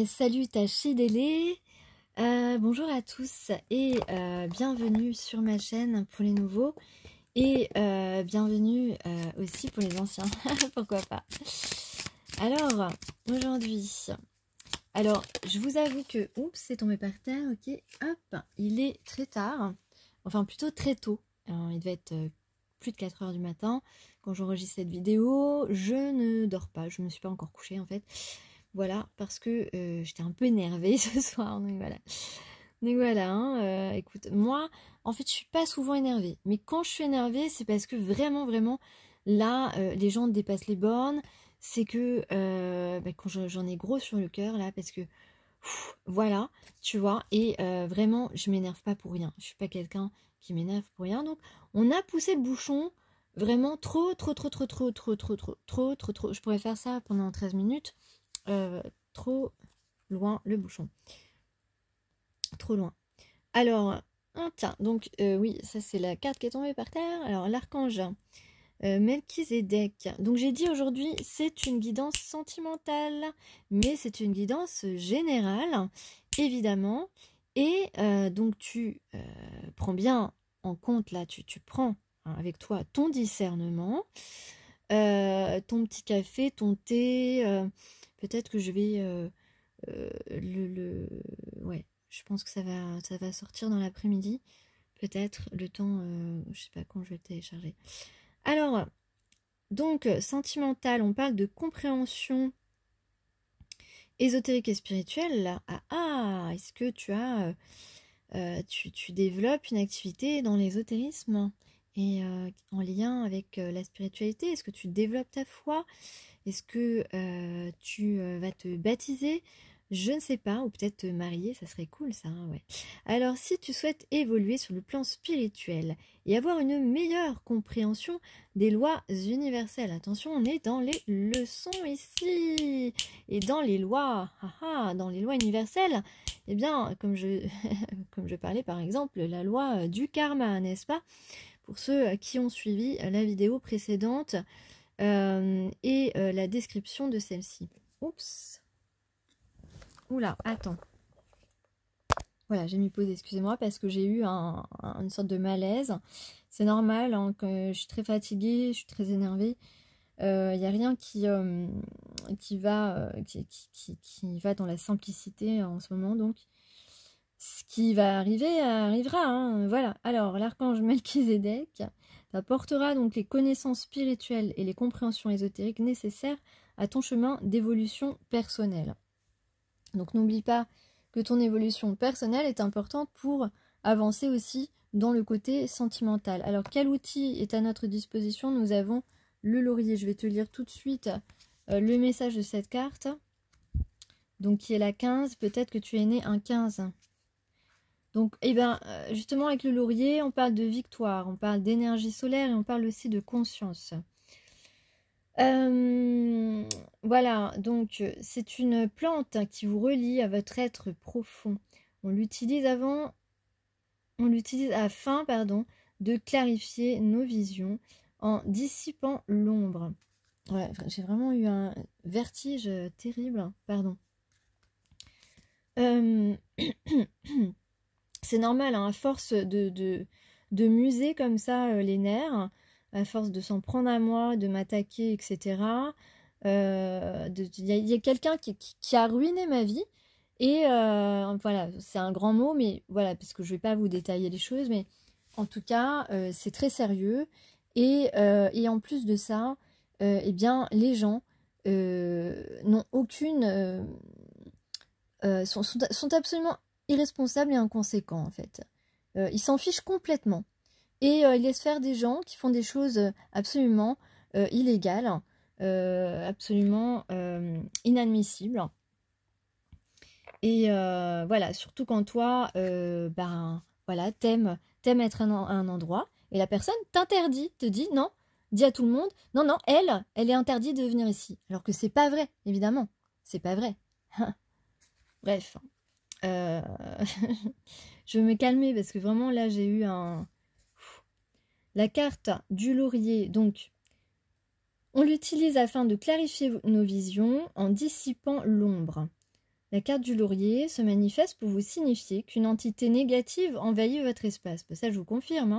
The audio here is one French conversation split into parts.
Salut Tachidélé, bonjour à tous et bienvenue sur ma chaîne pour les nouveaux et bienvenue aussi pour les anciens, pourquoi pas. Alors, aujourd'hui, je vous avoue que, oups, c'est tombé par terre, ok, hop, il est très tard, enfin plutôt très tôt, il devait être plus de 4 heures du matin quand j'enregistre cette vidéo. Je ne dors pas, je ne me suis pas encore couchée en fait. Voilà, parce que j'étais un peu énervée ce soir, donc voilà. Donc voilà, hein, écoute, moi, en fait, je suis pas souvent énervée. Mais quand je suis énervée, c'est parce que vraiment, vraiment, là, les gens dépassent les bornes. C'est que quand j'en ai gros sur le cœur, là, parce que, voilà, tu vois, et vraiment, je m'énerve pas pour rien. Je suis pas quelqu'un qui m'énerve pour rien. Donc, on a poussé le bouchon vraiment trop. Je pourrais faire ça pendant 13 minutes. Trop loin le bouchon. Trop loin. Alors, tiens, donc oui, ça c'est la carte qui est tombée par terre. Alors, l'archange Melchizedek. Donc, j'ai dit aujourd'hui, c'est une guidance sentimentale, mais c'est une guidance générale, évidemment. Et donc, tu prends bien en compte, là, tu prends avec toi ton discernement, ton petit café, ton thé. Peut-être que je vais ouais, je pense que ça va sortir dans l'après-midi. Peut-être le temps, je sais pas quand je vais le télécharger. Alors, donc, sentimental, on parle de compréhension ésotérique et spirituelle. Est-ce que tu as, tu développes une activité dans l'ésotérisme et en lien avec la spiritualité? Est-ce que tu développes ta foi? Est-ce que tu vas te baptiser? Je ne sais pas, ou peut-être te marier, ça serait cool ça, hein, ouais. Alors si tu souhaites évoluer sur le plan spirituel et avoir une meilleure compréhension des lois universelles, attention, on est dans les leçons ici, et dans les lois, dans les lois universelles, eh bien, comme je, comme je parlais par exemple, la loi du karma, n'est-ce pas? Pour ceux qui ont suivi la vidéo précédente, et la description de celle-ci. Oups. Oula, attends. Voilà, j'ai mis pause, excusez-moi, parce que j'ai eu une sorte de malaise. C'est normal, hein, que je suis très fatiguée, je suis très énervée. Il n'y a rien qui va dans la simplicité en ce moment, donc ce qui va arriver arrivera, hein, voilà. Alors, l'archange Melchizedek apportera donc les connaissances spirituelles et les compréhensions ésotériques nécessaires à ton chemin d'évolution personnelle. Donc n'oublie pas que ton évolution personnelle est importante pour avancer aussi dans le côté sentimental. Alors quel outil est à notre disposition? Nous avons le laurier. Je vais te lire tout de suite le message de cette carte. Donc qui est la 15. Peut-être que tu es né un 15. Donc, justement, avec le laurier, on parle de victoire, on parle d'énergie solaire et on parle aussi de conscience. Voilà, donc c'est une plante qui vous relie à votre être profond. On l'utilise afin, de clarifier nos visions en dissipant l'ombre. Ouais, j'ai vraiment eu un vertige terrible, pardon. C'est normal, hein, à force de muser comme ça les nerfs, à force de s'en prendre à moi, de m'attaquer, etc. Il y a quelqu'un qui a ruiné ma vie. Et voilà, c'est un grand mot, mais voilà, parce que je ne vais pas vous détailler les choses, mais en tout cas, c'est très sérieux. Et en plus de ça, eh bien, les gens n'ont aucune... sont absolument irresponsables et inconséquents, en fait. Ils s'en fichent complètement. Et ils laissent faire des gens qui font des choses absolument illégales, absolument inadmissibles. Et voilà, surtout quand toi, voilà, t'aimes être à un endroit, et la personne t'interdit, te dit non, dit à tout le monde, non, non, elle est interdite de venir ici. Alors que c'est pas vrai, évidemment, c'est pas vrai. Bref, je vais me calmer parce que vraiment là j'ai eu la carte du laurier. Donc on l'utilise afin de clarifier nos visions en dissipant l'ombre. la carte du laurier se manifeste pour vous signifier qu'une entité négative envahit votre espace. Ça, je vous confirme.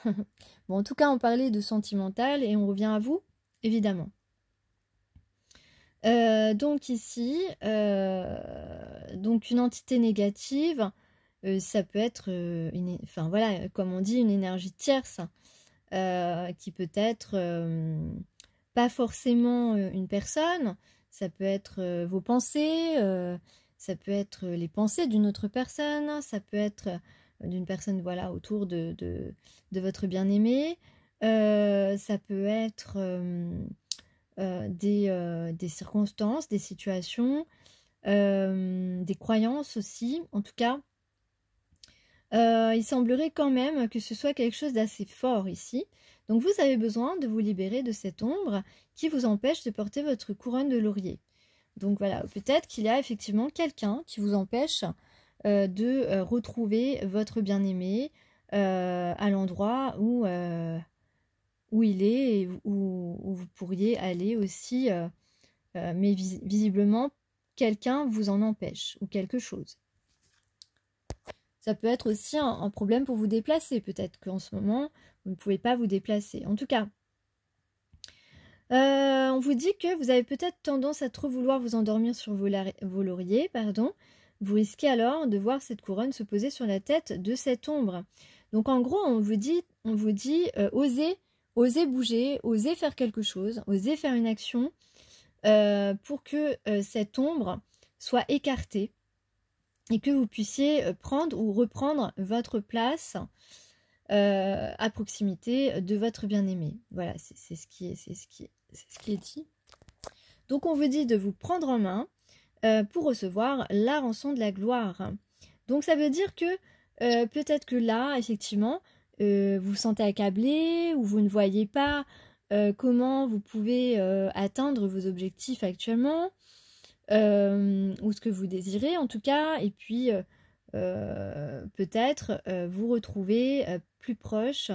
Hein. Bon, en tout cas, on parlait de sentimental et on revient à vous, évidemment. Donc ici, donc une entité négative, ça peut être, enfin voilà, comme on dit, une énergie tierce qui peut être pas forcément une personne, ça peut être vos pensées, ça peut être les pensées d'une autre personne, ça peut être d'une personne voilà autour de votre bien-aimé, ça peut être des circonstances, des situations, des croyances aussi. En tout cas, il semblerait quand même que ce soit quelque chose d'assez fort ici. Donc vous avez besoin de vous libérer de cette ombre qui vous empêche de porter votre couronne de laurier. Donc voilà, peut-être qu'il y a effectivement quelqu'un qui vous empêche de retrouver votre bien-aimé à l'endroit où il est et où vous pourriez aller aussi, mais visiblement quelqu'un vous en empêche ou quelque chose. Ça peut être aussi un problème pour vous déplacer, peut-être qu'en ce moment vous ne pouvez pas vous déplacer. En tout cas, on vous dit que vous avez peut-être tendance à trop vouloir vous endormir sur vos lauriers, pardon. Vous risquez alors de voir cette couronne se poser sur la tête de cette ombre. Donc en gros, on vous dit osez bouger, osez faire quelque chose, osez faire une action pour que cette ombre soit écartée et que vous puissiez prendre ou reprendre votre place à proximité de votre bien-aimé. Voilà, c'est ce qui est dit. Donc on vous dit de vous prendre en main pour recevoir la rançon de la gloire. Donc ça veut dire que peut-être que là, effectivement, vous vous sentez accablé ou vous ne voyez pas comment vous pouvez atteindre vos objectifs actuellement ou ce que vous désirez en tout cas, et puis peut-être vous retrouver plus proche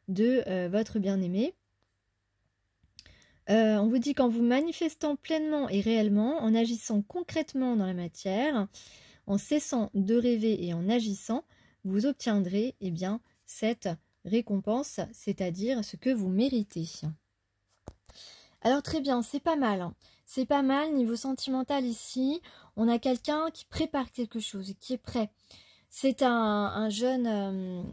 de votre bien-aimé. On vous dit qu'en vous manifestant pleinement et réellement, en agissant concrètement dans la matière, en cessant de rêver et en agissant, vous obtiendrez bien cette récompense, c'est-à-dire ce que vous méritez. Alors très bien, c'est pas mal. Hein. C'est pas mal niveau sentimental ici. On a quelqu'un qui prépare quelque chose, qui est prêt. C'est un jeune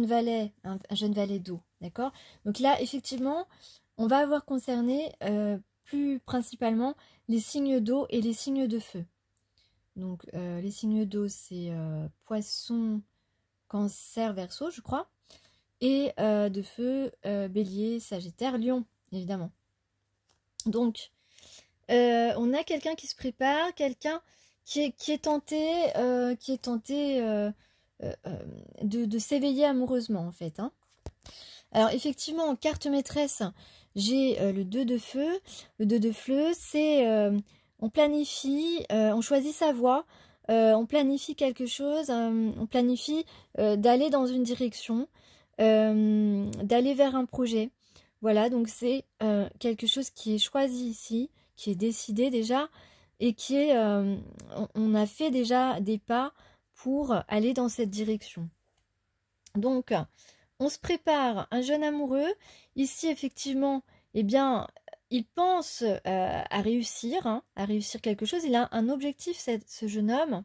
valet, un jeune valet d'eau, d'accord? Donc là, effectivement, on va avoir concerné plus principalement les signes d'eau et les signes de feu. Donc les signes d'eau, c'est Poisson, Cancer, Verseau, je crois. Et de feu, Bélier, Sagittaire, Lion, évidemment. Donc, on a quelqu'un qui se prépare, quelqu'un qui est tenté de s'éveiller amoureusement, en fait. Hein. Alors, effectivement, en carte maîtresse, j'ai le 2 de feu. Le 2 de feu, c'est on planifie, on choisit sa voie, on planifie quelque chose, on planifie d'aller dans une direction, d'aller vers un projet. Voilà, donc c'est quelque chose qui est choisi ici, qui est décidé déjà, et qui est, on a fait déjà des pas pour aller dans cette direction. Donc, on se prépare, un jeune amoureux, ici effectivement, eh bien, il pense à réussir quelque chose, il a un objectif, ce jeune homme,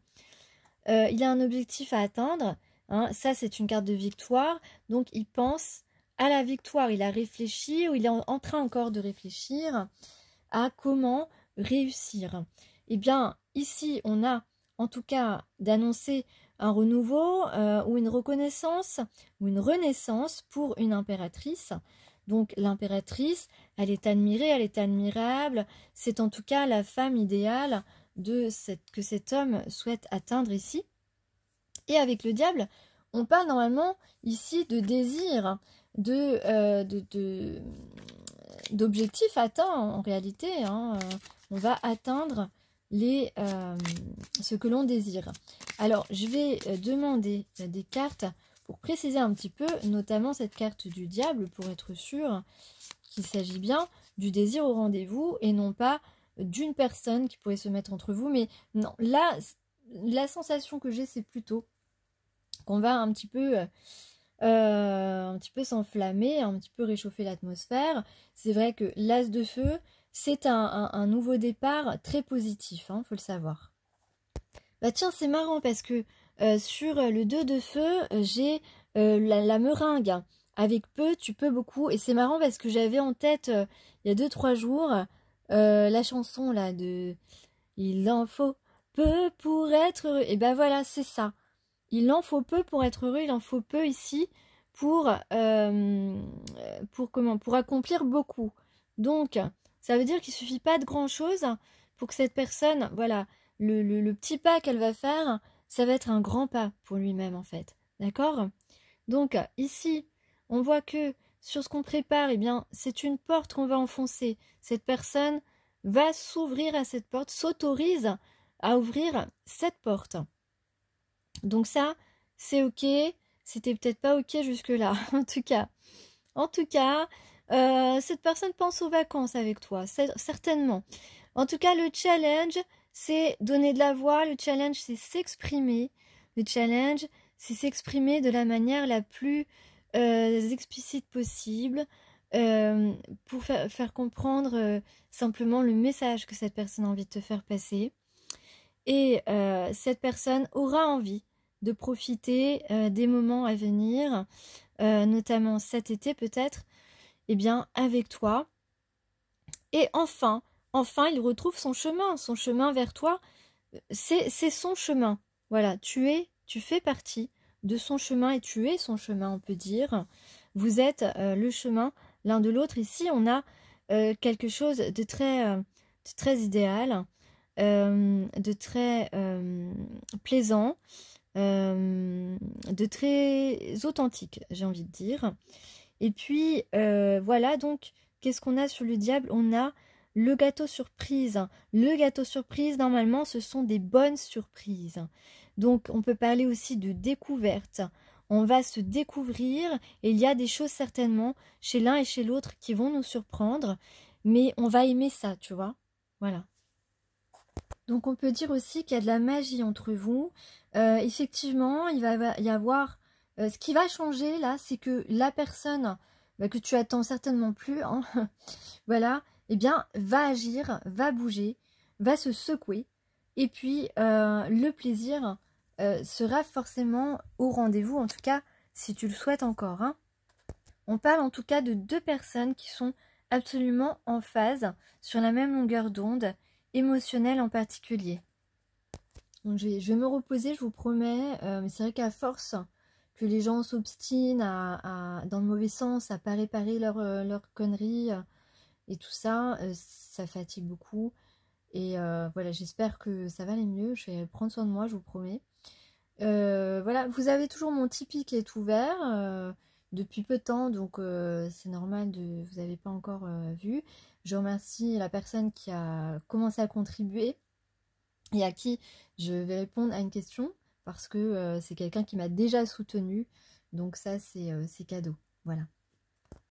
il a un objectif à atteindre, hein, ça c'est une carte de victoire, donc il pense à la victoire, il a réfléchi, ou il est en train encore de réfléchir à comment réussir. Eh bien, ici, on a en tout cas d'annoncer un renouveau ou une reconnaissance ou une renaissance pour une impératrice. Donc l'impératrice, elle est admirée, elle est admirable. C'est en tout cas la femme idéale que cet homme souhaite atteindre ici. Et avec le diable, on parle normalement ici de désir, d'objectifs atteints en réalité. Hein. On va atteindre ce que l'on désire. Alors, je vais demander des cartes pour préciser un petit peu, notamment cette carte du diable, pour être sûr qu'il s'agit bien du désir au rendez-vous et non pas d'une personne qui pourrait se mettre entre vous. Mais non, là, la sensation que j'ai, c'est plutôt qu'on va un petit peu s'enflammer, un petit peu réchauffer l'atmosphère. C'est vrai que l'as de feu, c'est un nouveau départ très positif, hein, faut le savoir. Bah tiens, c'est marrant parce que sur le 2 de feu, j'ai la meringue. Avec peu, tu peux beaucoup. Et c'est marrant parce que j'avais en tête, il y a 2-3 jours, la chanson là de Il en faut peu pour être heureux. Et ben voilà, c'est ça. Il en faut peu pour être heureux, il en faut peu ici pour accomplir beaucoup. Donc, ça veut dire qu'il suffit pas de grand-chose pour que cette personne, voilà, le petit pas qu'elle va faire, ça va être un grand pas pour lui-même en fait. D'accord? Donc, ici, on voit que sur ce qu'on prépare, eh bien, c'est une porte qu'on va enfoncer. Cette personne va s'ouvrir à cette porte, s'autorise à ouvrir cette porte. Donc ça, c'est ok. C'était peut-être pas ok jusque-là. En tout cas, cette personne pense aux vacances avec toi, certainement. En tout cas, le challenge, c'est donner de la voix. Le challenge, c'est s'exprimer. Le challenge, c'est s'exprimer de la manière la plus explicite possible pour faire comprendre simplement le message que cette personne a envie de te faire passer. Et cette personne aura envie de profiter des moments à venir, notamment cet été peut-être, eh bien avec toi. Et enfin, il retrouve son chemin vers toi, c'est son chemin. Voilà, tu fais partie de son chemin et tu es son chemin, on peut dire. Vous êtes le chemin l'un de l'autre. Ici, on a quelque chose de très idéal, de très plaisant, de très authentique, j'ai envie de dire. Et puis, voilà, donc, qu'est-ce qu'on a sur le diable? On a le gâteau surprise. Le gâteau surprise, normalement, ce sont des bonnes surprises. Donc, on peut parler aussi de découverte. On va se découvrir et il y a des choses certainement chez l'un et chez l'autre qui vont nous surprendre, mais on va aimer ça, tu vois. Voilà. Donc on peut dire aussi qu'il y a de la magie entre vous. Effectivement, il va y avoir... ce qui va changer là, c'est que la personne que tu attends certainement plus, hein, voilà, eh bien, va agir, va bouger, va se secouer. Et puis, le plaisir sera forcément au rendez-vous, en tout cas, si tu le souhaites encore. Hein. On parle en tout cas de 2 personnes qui sont absolument en phase, sur la même longueur d'onde, émotionnelle en particulier. Donc je vais me reposer, je vous promets, mais c'est vrai qu'à force que les gens s'obstinent dans le mauvais sens, à pas réparer leurs conneries et tout ça, ça fatigue beaucoup. Et voilà, j'espère que ça va aller mieux, je vais prendre soin de moi, je vous promets. Voilà, vous avez toujours mon Tipeee qui est ouvert depuis peu de temps, donc c'est normal, vous n'avez pas encore vu. Je remercie la personne qui a commencé à contribuer et à qui je vais répondre à une question parce que c'est quelqu'un qui m'a déjà soutenu, donc ça c'est cadeau. Voilà.